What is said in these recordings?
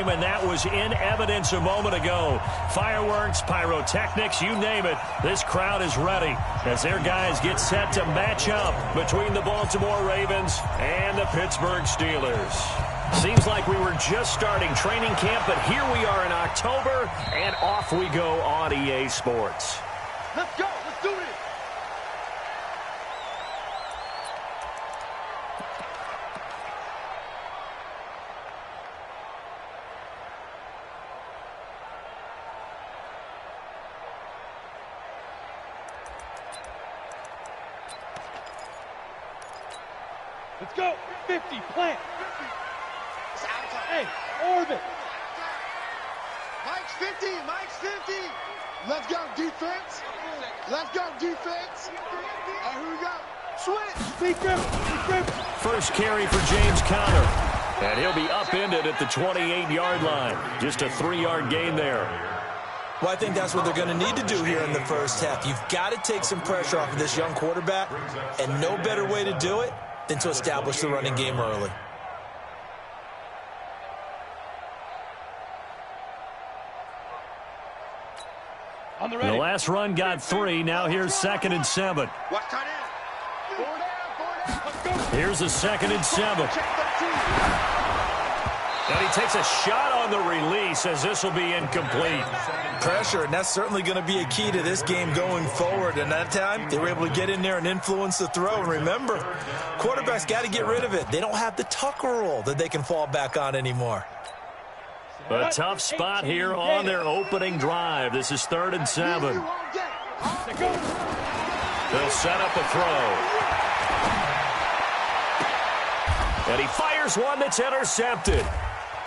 game, and that was in evidence a moment ago. Fireworks, pyrotechnics, you name it. This crowd is ready as their guys get set to match up between the Baltimore Ravens and the Pittsburgh Steelers. Seems like we were just starting training camp, but here we are in October, and off we go on EA Sports. Let's go. Let's do this. Let's go. 50, plant. Hey, orbit. Mike's 50, Mike's 50. Let's go, defense. Let's go, defense. And here we go. Switch. Big grip. Big grip. First carry for James Conner. And he'll be upended at the 28-yard line. Just a 3-yard gain there. Well, I think that's what they're going to need to do here in the first half. You've got to take some pressure off of this young quarterback, and no better way to do it than to establish the running game early. On the The ready. last run got 3. Now here's 2nd and 7. Watch tight end. 4 down, 4 down. Let's go. Here's a 2nd and 7. Check 13. And he takes a shot on the release as this will be incomplete. Pressure, and that's certainly going to be a key to this game going forward. And that time, they were able to get in there and influence the throw. And remember, quarterbacks got to get rid of it. They don't have the Tucker rule that they can fall back on anymore. A tough spot here on their opening drive. This is 3rd and 7. Let's go. They'll set up a throw. And he fires one that's intercepted.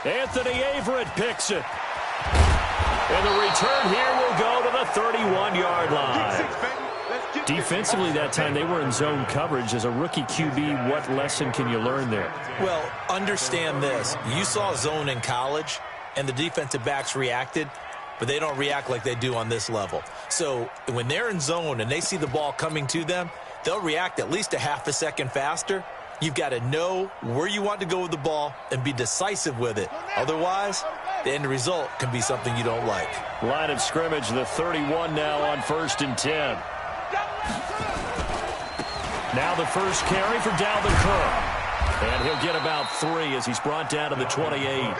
Anthony Averett picks it. And the return here will go to the 31-yard line. Defensively that time, they were in zone coverage. As a rookie QB, what lesson can you learn there? Well, understand this. You saw zone in college, and the defensive backs reacted, but they don't react like they do on this level. So when they're in zone and they see the ball coming to them, they'll react at least a half a second faster. You've got to know where you want to go with the ball and be decisive with it. Otherwise, the end result can be something you don't like. Line of scrimmage, the 31 now on 1st and 10. Now the first carry for Dalvin Cook. And he'll get about 3 as he's brought down to the 28.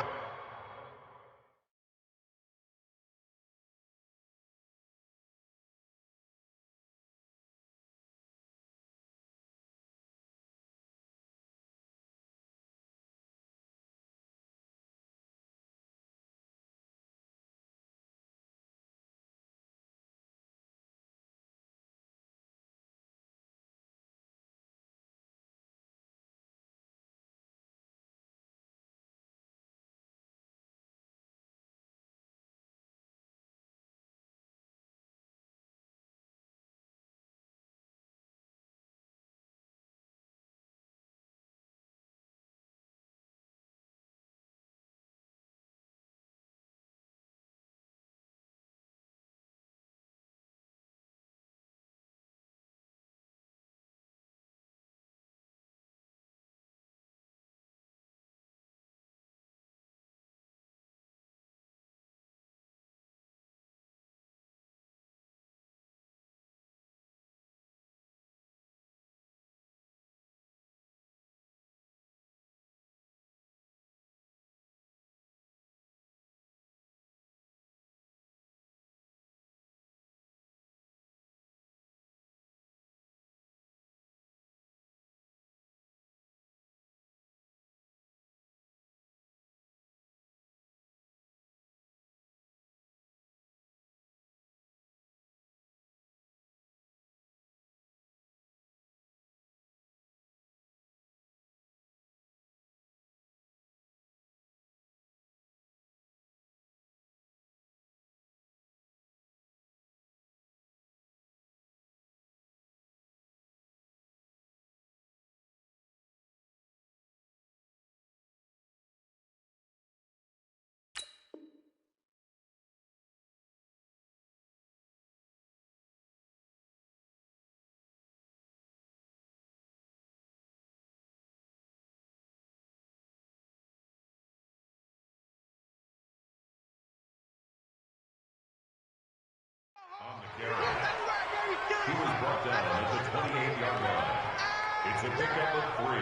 It's a pickup of 3.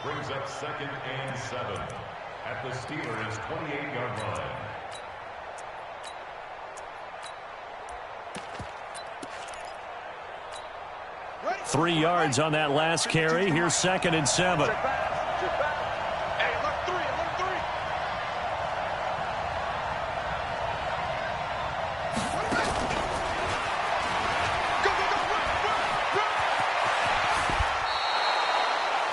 Brings up 2nd and 7 at the Steelers' 28-yard line. Ready? 3 yards on that last carry. Here's 2nd and 7. Check back. Hey, alert 3, alert 3. Go, go, go, run.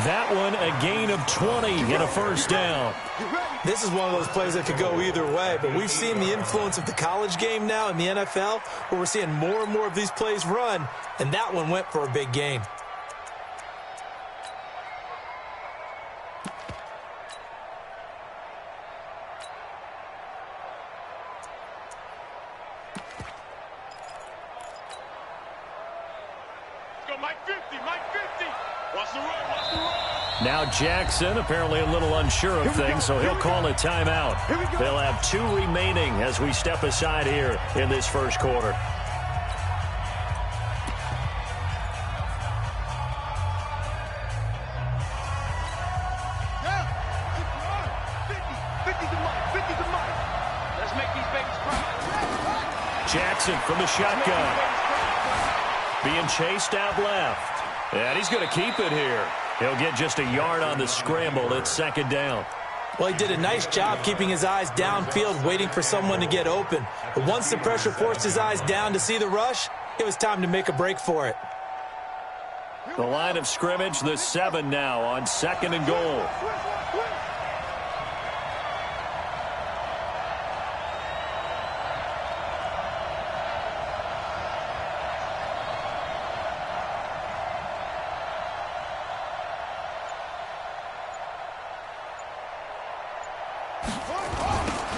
That one, a gain of 20 and a first down. This is one of those plays that could go either way, but we've seen the influence of the college game now in the NFL, where we're seeing more and more of these plays run, and that one went for a big gain. Let's go, Mike 50, Mike 50. Watch the run, watch the run. Now Jackson apparently a little unsure of things, so he'll call a timeout. They'll have 2 remaining as we step aside here in this first quarter. Yeah, 50 to Mike, 50 to Mike. Let's make these babies cry. Jackson from the shotgun. Being chased out left. And he's going to keep it here. He'll get just a yard on the scramble. It's 2nd down. Well, he did a nice job keeping his eyes downfield, waiting for someone to get open. But once the pressure forced his eyes down to see the rush, it was time to make a break for it. The line of scrimmage, the 7 now on 2nd and goal.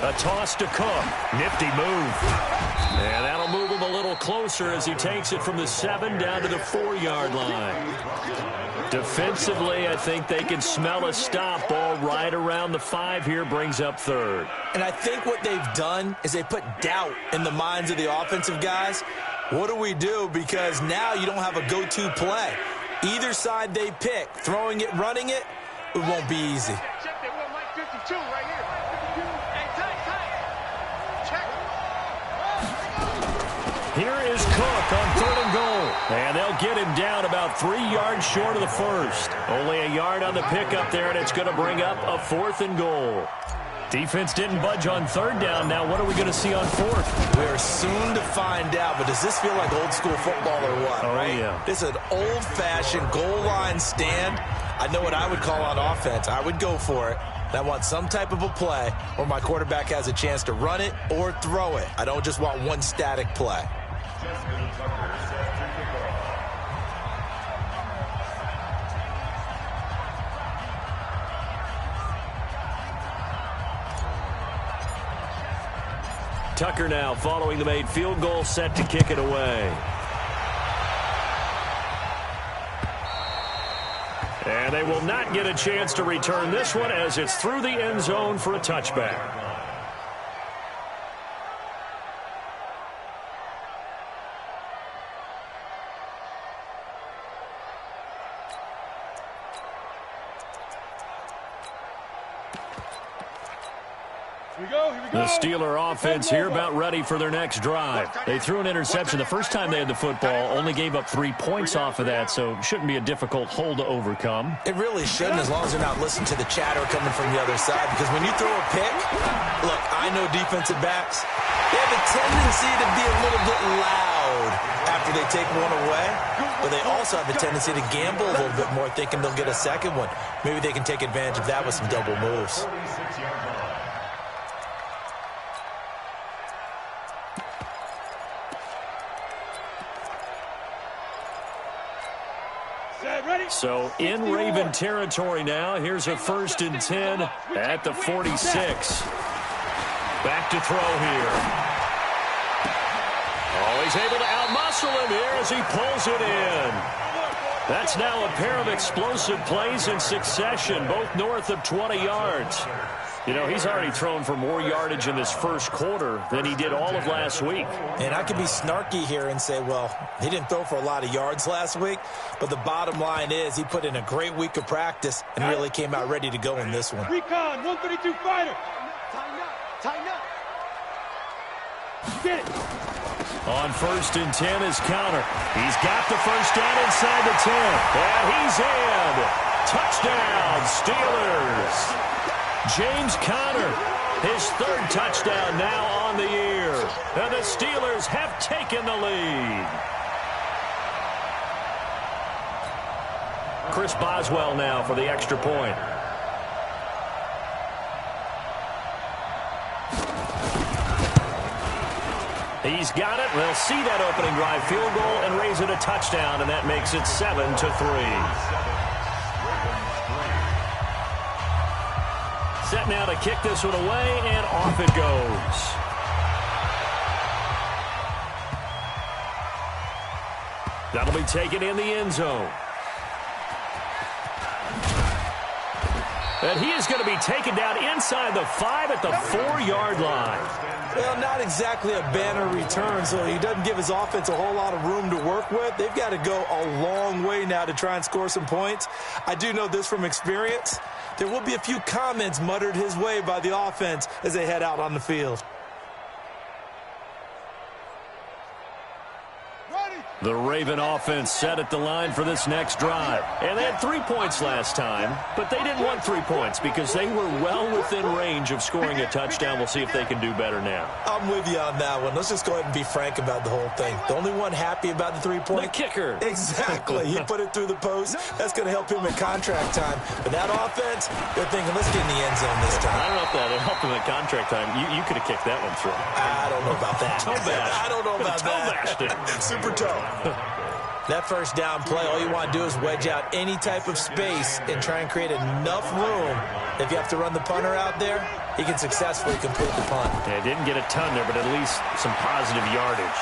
A toss to Cook. Nifty move. And that'll move him a little closer as he takes it from the 7 down to the 4-yard line. Defensively, I think they can smell a stop. Ball right around the 5 here, brings up 3rd. And I think what they've done is they put doubt in the minds of the offensive guys. What do we do? Because now you don't have a go-to play. Either side they pick, throwing it, running it, it won't be easy. Check that one, Mike 52 right here. Hey, tight. Check. Here is Cook on 3rd and goal. And they'll get him down about 3 yards short of the first. Only a yard on the pickup there, and it's going to bring up a 4th and goal. Defense didn't budge on 3rd down. Now what are we going to see on 4th? We're soon to find out, but does this feel like old school football or what, right? Yeah. This is an old-fashioned goal line stand. I know what I would call on offense. I would go for it. And I want some type of a play where my quarterback has a chance to run it or throw it. I don't just want one static play. Tucker now following the made field goal, set to kick it away. And they will not get a chance to return this one as it's through the end zone for a touchback. The Steeler offense here about ready for their next drive. They threw an interception the first time they had the football, only gave up 3 points off of that, so shouldn't be a difficult hole to overcome. It really shouldn't, as long as they're not listening to the chatter coming from the other side, because when you throw a pick, look, I know defensive backs, they have a tendency to be a little bit loud after they take one away, but they also have a tendency to gamble a little bit more, thinking they'll get a second one. Maybe they can take advantage of that with some double moves. So in Raven territory now. Here's a 1st and 10 at the 46. Back to throw here. Oh, he's able to outmuscle him here as he pulls it in. That's now a pair of explosive plays in succession, both north of 20 yards. You know, he's already thrown for more yardage in this first quarter than he did all of last week. And I could be snarky here and say, well, he didn't throw for a lot of yards last week, but the bottom line is he put in a great week of practice and really came out ready to go in this one. Recon, 132 fighter. Tighten up. Get it. On 1st and 10 is Conner. He's got the first down inside the 10. And he's in. Touchdown, Steelers. James Conner, his 3rd touchdown now on the year. And the Steelers have taken the lead. Chris Boswell now for the extra point. He's got it. They'll see that opening drive field goal and raise it a touchdown, and that makes it 7-3. Set now to kick this one away, and off it goes. That'll be taken in the end zone. And he is going to be taken down inside the 5 at the 4-yard line. Well, not exactly a banner return, so he doesn't give his offense a whole lot of room to work with. They've got to go a long way now to try and score some points. I do know this from experience. There will be a few comments muttered his way by the offense as they head out on the field. The Raven offense set at the line for this next drive. And they had 3 points last time, but they didn't want 3 points because they were well within range of scoring a touchdown. We'll see if they can do better now. I'm with you on that one. Let's just go ahead and be frank about the whole thing. The only one happy about the 3-point. The kicker. Exactly. He put it through the post. That's going to help him at contract time. But that offense, they're thinking, let's get in the end zone this time. I don't know if that helped him at contract time. You could have kicked that one through. I don't know about that. Toe bash. I don't know about that. Super toe. That first down play, all you want to do is wedge out any type of space and try and create enough room. If you have to run the punter out there, he can successfully complete the punt. Yeah, didn't get a ton there, but at least some positive yardage.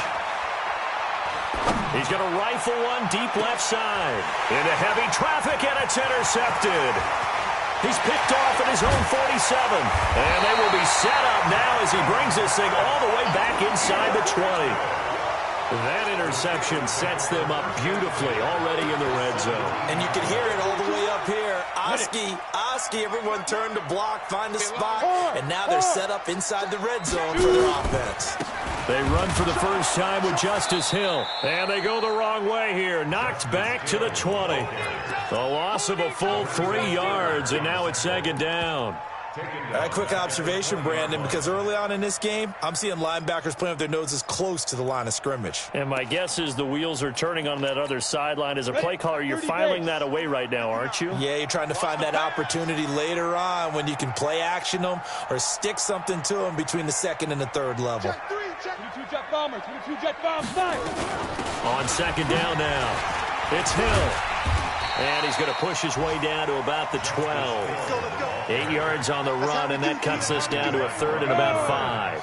He's going to rifle one deep left side. Into heavy traffic, and it's intercepted. He's picked off at his own 47. And they will be set up now as he brings this thing all the way back inside the 20. That interception sets them up beautifully already in the red zone. And you can hear it all the way up here. Oski, everyone turned to block, find a spot, and now they're set up inside the red zone for their offense. They run for the first time with Justice Hill. And they go the wrong way here. Knocked back to the 20. The loss of a full 3 yards, and now it's 2nd down. A quick observation, Brandon, because early on in this game, I'm seeing linebackers playing with their noses close to the line of scrimmage. And my guess is the wheels are turning on that other sideline. As a play caller, you're filing that away right now, aren't you? Yeah, you're trying to find that opportunity later on when you can play action them or stick something to them between the 2nd and the 3rd level. 22 jet bomber, 22 jet bomb, side. On 2nd down now, it's Hill. And he's going to push his way down to about the 12. 8 yards on the run, and that cuts this down to a 3rd and about 5.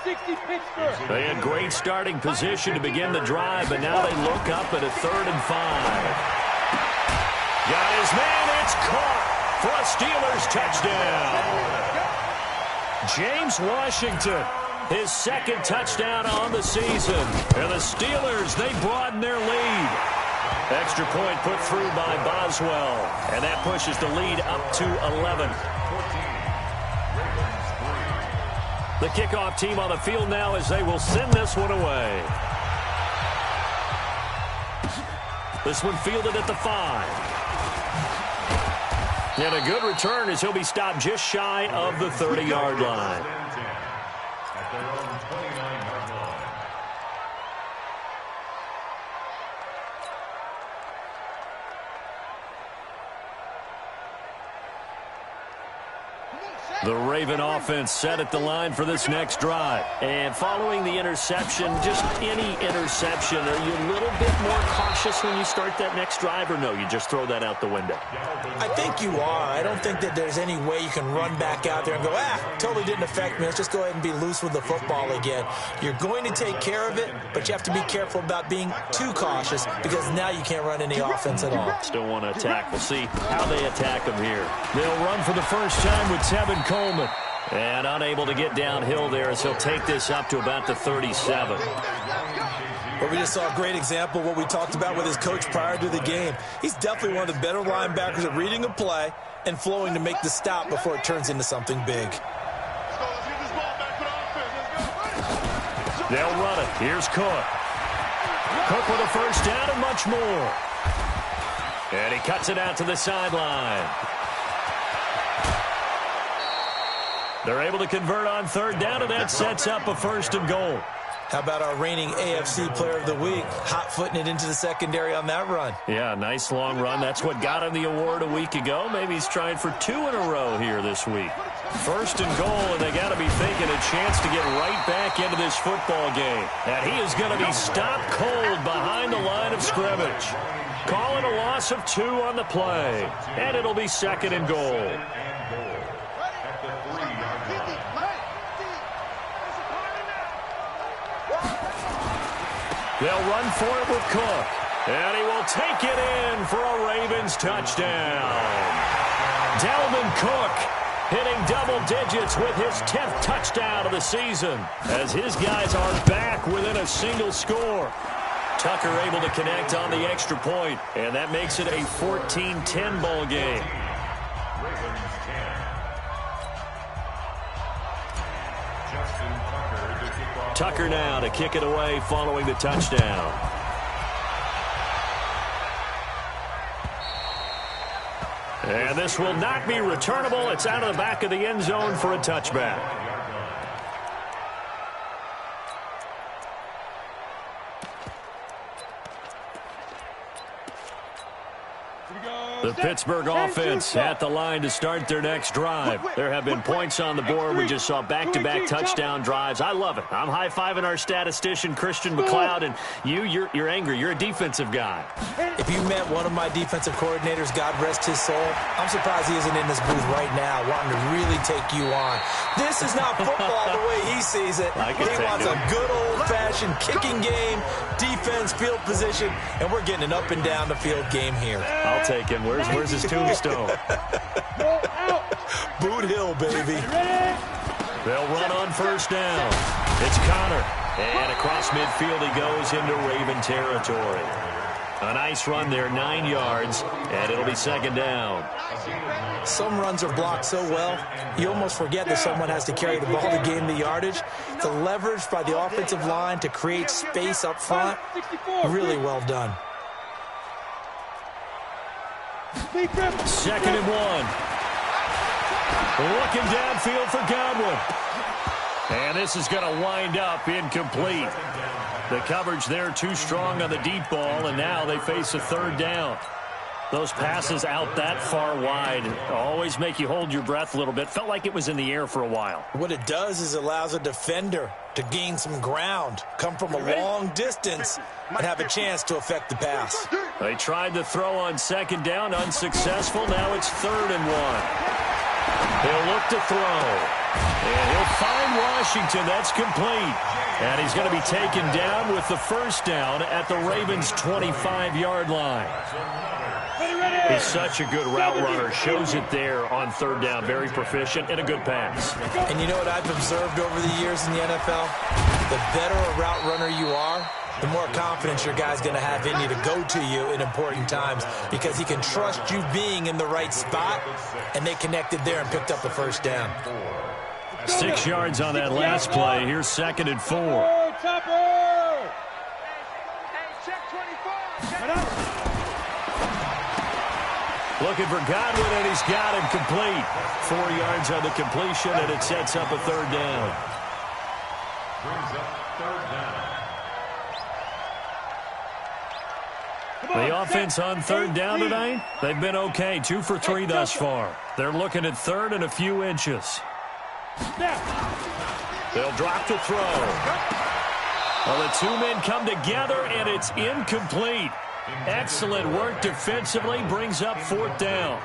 60 Pittsburgh. They had great starting position to begin the drive, but now they look up at a 3rd and 5. Got his man, it's caught for a Steelers touchdown. James Washington, his 2nd touchdown on the season. And the Steelers, they broaden their lead. Extra point put through by Boswell. And that pushes the lead up to 11. The kickoff team on the field now as they will send this one away. This one fielded at the 5. And a good return as he'll be stopped just shy of the 30-yard line. The Raven offense set at the line for this next drive. And following the interception, just any interception, are you a little bit more cautious when you start that next drive, or no, you just throw that out the window? I think you are. I don't think that there's any way you can run back out there and go, totally didn't affect me. Let's just go ahead and be loose with the football again. You're going to take care of it, but you have to be careful about being too cautious because now you can't run any offense at all. Still want to attack. We'll see how they attack them here. They'll run for the first time with Tevin Coleman. And unable to get downhill there as he'll take this up to about the 37. Well, we just saw a great example of what we talked about with his coach prior to the game. He's definitely one of the better linebackers at reading a play and flowing to make the stop before it turns into something big. They'll run it. Here's Cook. Cook with a first down and much more. And he cuts it out to the sideline. They're able to convert on third down, and that sets up a 1st and goal. How about our reigning AFC Player of the Week, hot-footing it into the secondary on that run? Yeah, nice long run. That's what got him the award a week ago. Maybe he's trying for 2 in a row here this week. 1st and goal, and they got to be thinking a chance to get right back into this football game. And he is going to be stopped cold behind the line of scrimmage. Calling a loss of 2 on the play. And it'll be 2nd and goal. They'll run for it with Cook. And he will take it in for a Ravens touchdown. Dalvin Cook hitting double digits with his 10th touchdown of the season as his guys are back within a single score. Tucker able to connect on the extra point, and that makes it a 14-10 ball game. Tucker now to kick it away following the touchdown. And this will not be returnable. It's out of the back of the end zone for a touchback. The Pittsburgh offense at the line to start their next drive. There have been points on the board. We just saw back-to-back touchdown drives. I love it. I'm high-fiving our statistician, Christian McLeod, and you're angry. You're a defensive guy. If you met one of my defensive coordinators, God rest his soul, I'm surprised he isn't in this booth right now wanting to really take you on. This is not football the way he sees it. He wants a good old-fashioned kicking game, defense, field position, and we're getting an up-and-down-the-field game here. I'll take him. Where's his tombstone? Boot Hill, baby. They'll run on first down. It's Connor. And across midfield he goes into Raven territory. A nice run there, 9 yards, and it'll be 2nd down. Some runs are blocked so well, you almost forget that someone has to carry the ball to gain the yardage. The leverage by the offensive line to create space up front, really well done. 2nd and 1. Looking downfield for Godwin. And this is going to wind up incomplete. The coverage there too strong on the deep ball, and now they face a 3rd down. Those passes out that far wide always make you hold your breath a little bit. Felt like it was in the air for a while. What it does is it allows a defender to gain some ground, come from a long distance, and have a chance to affect the pass. They tried to throw on 2nd down, unsuccessful. Now it's 3rd and 1. He'll look to throw. And he'll find Washington. That's complete. And he's going to be taken down with the 1st down at the Ravens' 25-yard line. He's such a good route runner. Shows it there on 3rd down. Very proficient and a good pass. And you know what I've observed over the years in the NFL? The better a route runner you are, the more confidence your guy's going to have in you to go to you in important times because he can trust you being in the right spot, and they connected there and picked up the 1st down. 6 yards on that last play. Here's 2nd and 4. Looking for Godwin, and he's got him complete. 4 yards on the completion, and it sets up a 3rd down. Brings up 3rd down. The offense on 3rd down tonight, they've been okay. 2 for 3 thus far. They're looking at 3rd and a few inches. They'll drop to throw. Well, the two men come together, and it's incomplete. Excellent work defensively, brings up 4th down.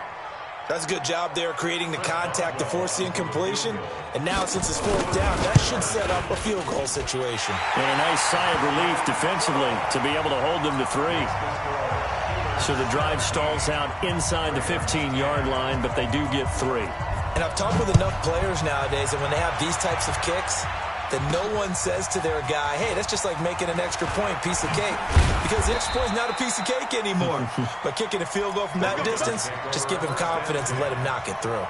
That's a good job there creating the contact to force the incompletion. And now since it's 4th down, that should set up a field goal situation. And a nice sigh of relief defensively to be able to hold them to 3. So the drive stalls out inside the 15-yard line, but they do get 3. And I've talked with enough players nowadays that when they have these types of kicks, that no one says to their guy, hey, that's just like making an extra point, piece of cake. Because the extra point is not a piece of cake anymore. But kicking a field goal from that distance, just give him confidence and let him knock it through.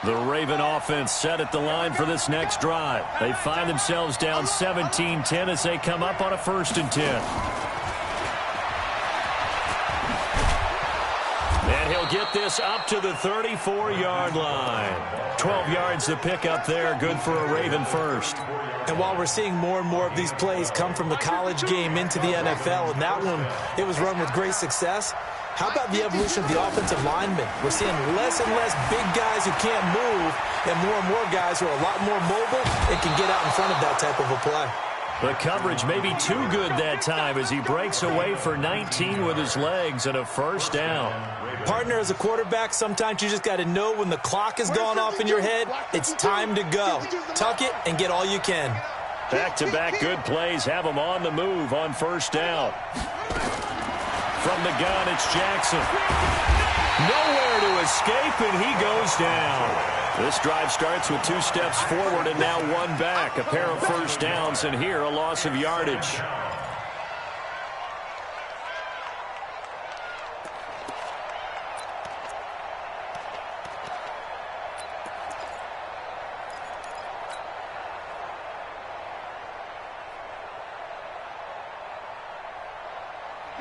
The Raven offense set at the line for this next drive. They find themselves down 17-10 as they come up on a 1st and 10. And he'll get this up to the 34-yard line. 12 yards to pick up there. Good for a Raven first. And while we're seeing more and more of these plays come from the college game into the NFL, and that one, it was run with great success, how about the evolution of the offensive linemen? We're seeing less and less big guys who can't move and more guys who are a lot more mobile and can get out in front of that type of a play. The coverage may be too good that time as he breaks away for 19 with his legs and a 1st down. Partner, as a quarterback, sometimes you just got to know when the clock has gone off in your head, it's time to go. Tuck it and get all you can. Back-to-back good plays have him on the move on 1st down. From the gun, it's Jackson. Nowhere to escape, and he goes down. This drive starts with 2 steps forward and now 1 back. A pair of 1st downs, and here a loss of yardage.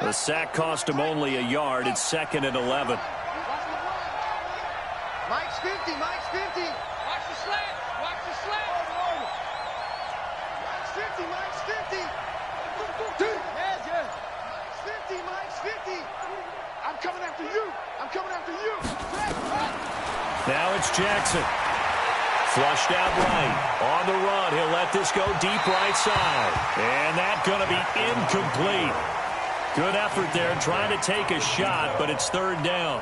The sack cost him only a yard. It's 2nd and 11. Mike's 50, Mike's 50. Watch the slant. Watch the slant. Mike's 50, Mike's 50. Mike's 50, Mike's 50. I'm coming after you. I'm coming after you. Now it's Jackson. Flushed out right. On the run. He'll let this go deep right side. And that's going to be incomplete. Good effort there trying to take a shot, but it's 3rd down.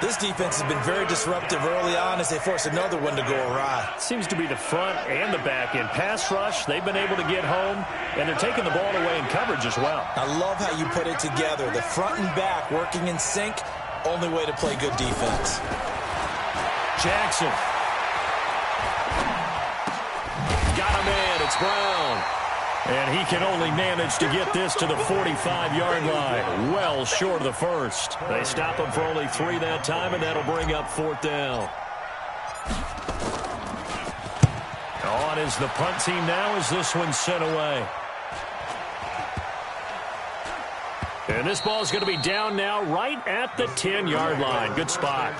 This defense has been very disruptive early on as they force another one to go awry. Seems to be the front and the back end. Pass rush, they've been able to get home, and they're taking the ball away in coverage as well. I love how you put it together. The front and back working in sync, only way to play good defense. Jackson. Got a man, it's Brown. And he can only manage to get this to the 45-yard line. Well short of the 1st. They stop him for only 3 that time, and that'll bring up 4th down. On is the punt team now as this one's sent away. And this ball's going to be down now right at the 10-yard line. Good spot.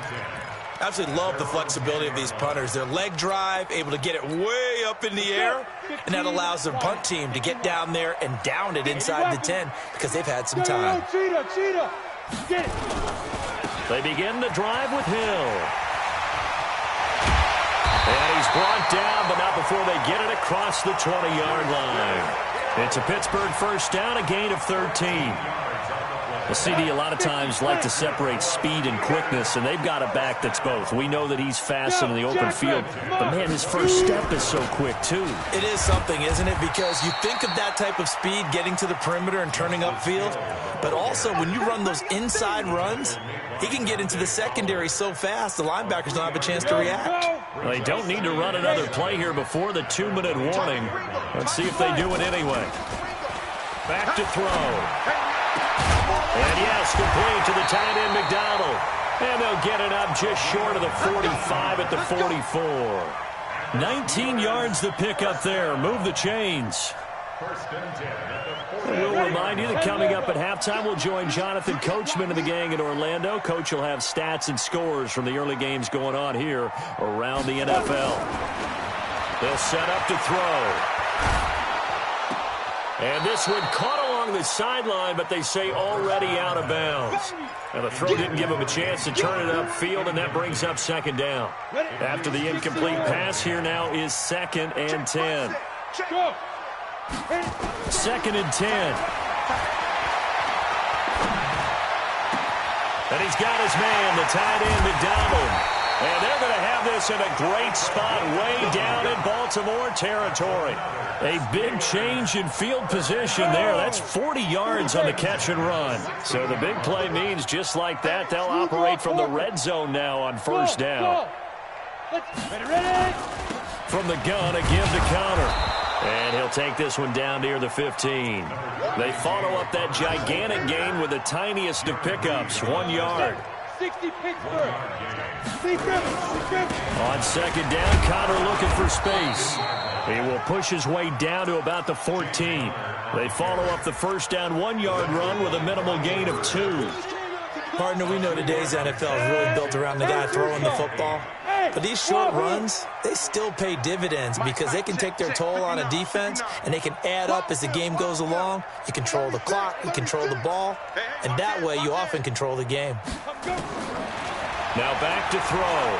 Absolutely love the flexibility of these punters. Their leg drive, able to get it way up in the air, and that allows their punt team to get down there and down it inside the 10 because they've had some time. Cheetah. Get it. They begin the drive with Hill. And he's brought down, but not before they get it across the 20-yard line. It's a Pittsburgh 1st down, a gain of 13. Well, CD, a lot of times like to separate speed and quickness, and they've got a back that's both. We know that he's fast in the open field, but, man, his first step is so quick, too. It is something, isn't it? Because you think of that type of speed getting to the perimeter and turning upfield, but also when you run those inside runs, he can get into the secondary so fast the linebackers don't have a chance to react. Well, they don't need to run another play here before the 2-minute warning. Let's see if they do it anyway. Back to throw. And yes, complete to the tight end, McDonald. And they'll get it up just short of the 45 at the 44. 19 yards to pick up there. Move the chains. And we'll remind you that coming up at halftime, we'll join Jonathan Coachman and the gang in Orlando. Coach will have stats and scores from the early games going on here around the NFL. They'll set up to throw. And this one caught along along the sideline, but they say already out of bounds. And the throw didn't give him a chance to turn it upfield, and that brings up second down. After the incomplete pass, here now is 2nd and 10. 2nd and 10. And he's got his man, the tight end, McDonald. And they're going to have this in a great spot way down in Baltimore territory. A big change in field position there. That's 40 yards on the catch and run. So the big play means just like that, they'll operate from the red zone now on first down. From the gun, a give to Connor. And he'll take this one down near the 15. They follow up that gigantic gain with the tiniest of pickups, 1 yard. 60 Pittsburgh. On second down, Connor looking for space. He will push his way down to about the 14. They follow up the first down 1 yard run with a minimal gain of 2. Partner, we know today's NFL is really built around the guy throwing the football. But these short runs, they still pay dividends because they can take their toll on a defense, and they can add up as the game goes along. You control the clock, you control the ball, and that way you often control the game. Now back to throw.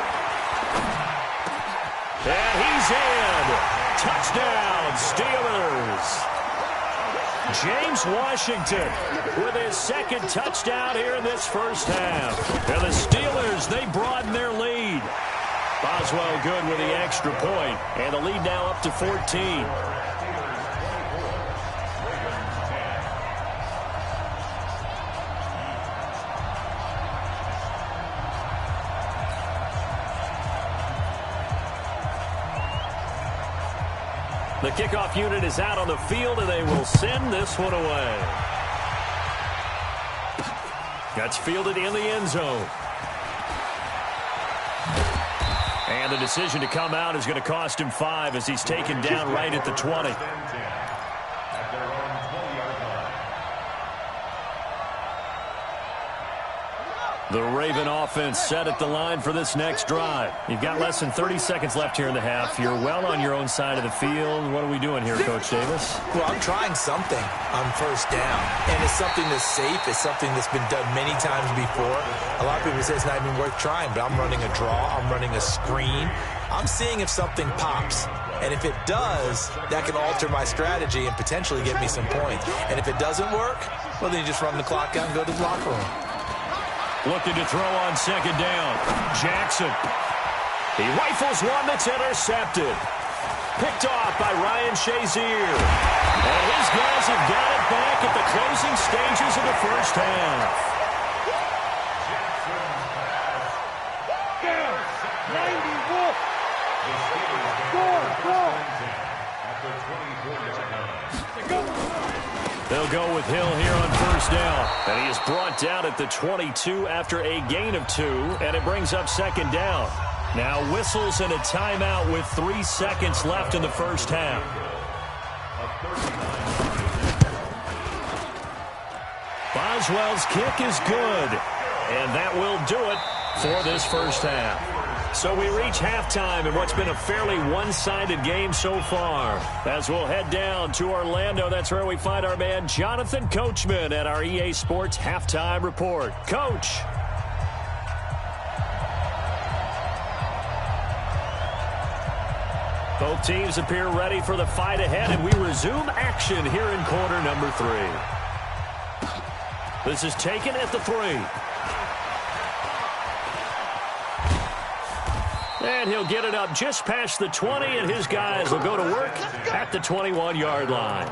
And he's in. Touchdown, Steelers. James Washington with his 2nd touchdown here in this first half. And the Steelers, they broaden their lead. Boswell good with the extra point, and the lead now up to 14. The kickoff unit is out on the field, and they will send this one away. That's fielded in the end zone. And the decision to come out is going to cost him 5 as he's taken down right at the 20. The Raven offense set at the line for this next drive. You've got less than 30 seconds left here in the half. You're well on your own side of the field. What are we doing here, Coach Davis? Well, I'm trying something on first down, and it's something that's safe. It's something that's been done many times before. A lot of people say it's not even worth trying, but I'm running a draw. I'm running a screen. I'm seeing if something pops. And if it does, that can alter my strategy and potentially get me some points. And if it doesn't work, well, then you just run the clock out and go to the locker room. Looking to throw on second down. Jackson. He rifles one that's intercepted. Picked off by Ryan Shazier. And his guys have got it back at the closing stages of the first half. 90. They'll go with Hill here on first down. And he is brought down at the 22 after a gain of 2, and it brings up second down. Now whistles and a timeout with 3 seconds left in the first half. Boswell's kick is good, and that will do it for this first half. So we reach halftime in what's been a fairly one-sided game so far. As we'll head down to Orlando, that's where we find our man Jonathan Coachman at our EA Sports Halftime Report. Coach. Both teams appear ready for the fight ahead, and we resume action here in quarter number 3. This is taken at the 3. And he'll get it up just past the 20, and his guys will go to work at the 21-yard line.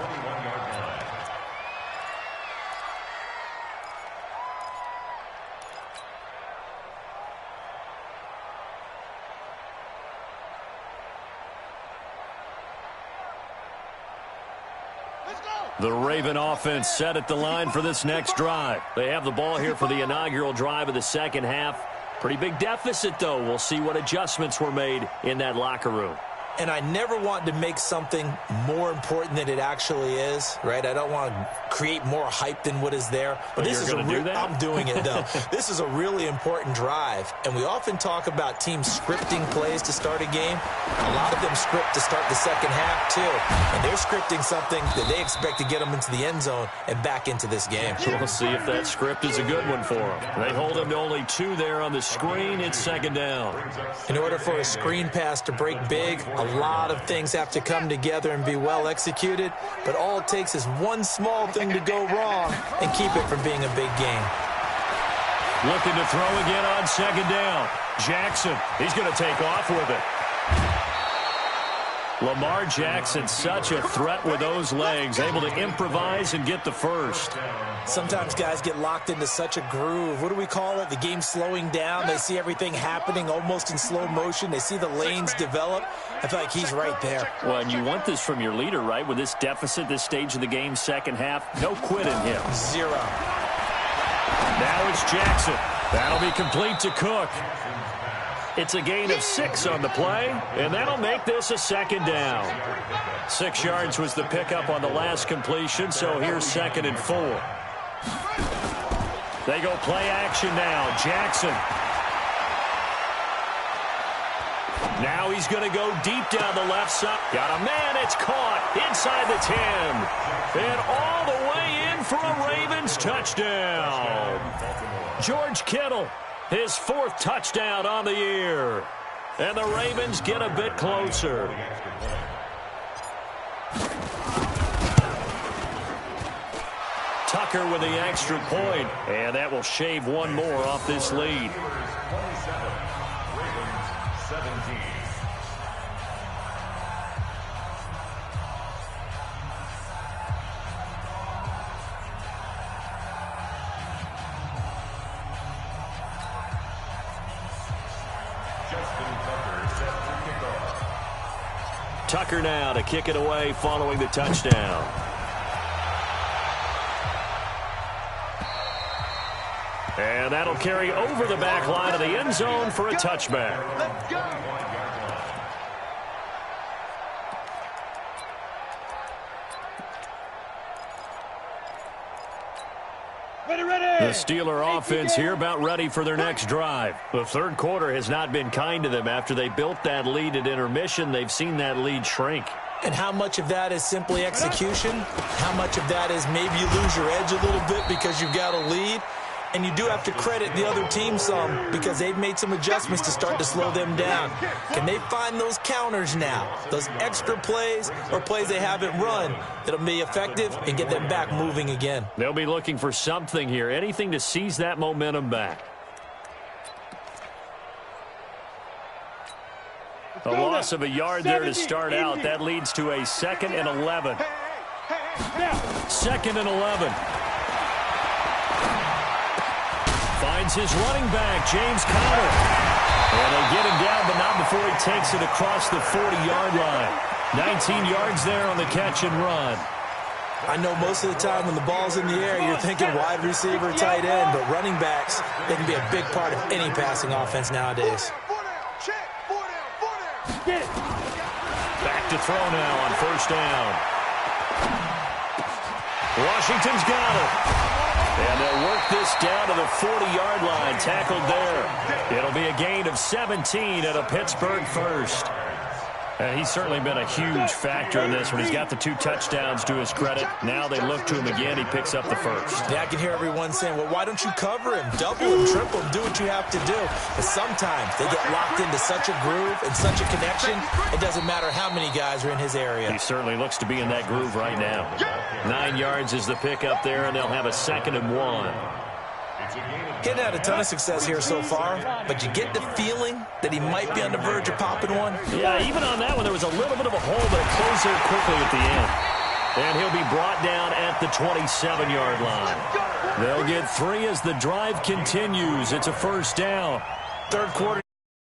The Raven offense set at the line for this next drive. They have the ball here for the inaugural drive of the second half. Pretty big deficit, though. We'll see what adjustments were made in that locker room. And I never want to make something more important than it actually is, right? I don't want to create more hype than what is there. But this is I'm doing it, though. This is a really important drive. And we often talk about teams scripting plays to start a game. A lot of them script to start the second half, too. And they're scripting something that they expect to get them into the end zone and back into this game. We'll see if that script is a good one for them. They hold them to only 2 there on the screen. It's second down. In order for a screen pass to break big, a lot of things have to come together and be well executed, but all it takes is one small thing to go wrong and keep it from being a big game. Looking to throw again on second down. Jackson, he's going to take off with it. Lamar Jackson, such a threat with those legs, able to improvise and get the first. Sometimes guys get locked into such a groove. What do we call it? The game slowing down. They see everything happening almost in slow motion. They see the lanes develop. I feel like he's right there. Well, and you want this from your leader, right? With this deficit, this stage of the game, second half, no quit in him. 0. Now it's Jackson. That'll be complete to Cook. It's a gain of 6 on the play, and that'll make this a second down. 6 yards was the pickup on the last completion, so here's 2nd and 4. They go play action now. Jackson. Now he's going to go deep down the left side. Got a man. It's caught inside the 10. And all the way in for a Ravens touchdown. George Kittle, his 4th touchdown on the year. And the Ravens get a bit closer. Tucker with the extra point, and that will shave one more off this lead. Tucker now to kick it away following the touchdown. And that'll carry over the back line of the end zone for a touchback. Let's go. The Steeler offense here about ready for their next drive. The third quarter has not been kind to them. After they built that lead at intermission, they've seen that lead shrink. And how much of that is simply execution? How much of that is maybe you lose your edge a little bit because you've got a lead? And you do have to credit the other team some because they've made some adjustments to start to slow them down. Can they find those counters now, those extra plays or plays they haven't run that'll be effective and get them back moving again? They'll be looking for something here, anything to seize that momentum back. A loss of a yard there to start out. That leads to a 2nd and 11. 2nd and 11. Finds his running back, James Conner. And they get him down, but not before he takes it across the 40-yard line. 19 yards there on the catch and run. I know most of the time when the ball's in the air, you're thinking wide receiver, tight end, but running backs, they can be a big part of any passing offense nowadays. Back to throw now on first down. Washington's got it. And they'll work this down to the 40-yard line, tackled there. It'll be a gain of 17 at a Pittsburgh first. He's certainly been a huge factor in this one. He's got the 2 touchdowns to his credit. Now they look to him again. He picks up the first. Yeah, I can hear everyone saying, well, why don't you cover him? Double him, triple him, do what you have to do. But sometimes they get locked into such a groove and such a connection, it doesn't matter how many guys are in his area. He certainly looks to be in that groove right now. 9 yards is the pickup there, and they'll have a 2nd and 1. He's had a ton of success here so far, but you get the feeling that he might be on the verge of popping one. Yeah, even on that one, there was a little bit of a hole, but it closed there quickly at the end. And he'll be brought down at the 27-yard line. They'll get 3 as the drive continues. It's a first down. Third quarter.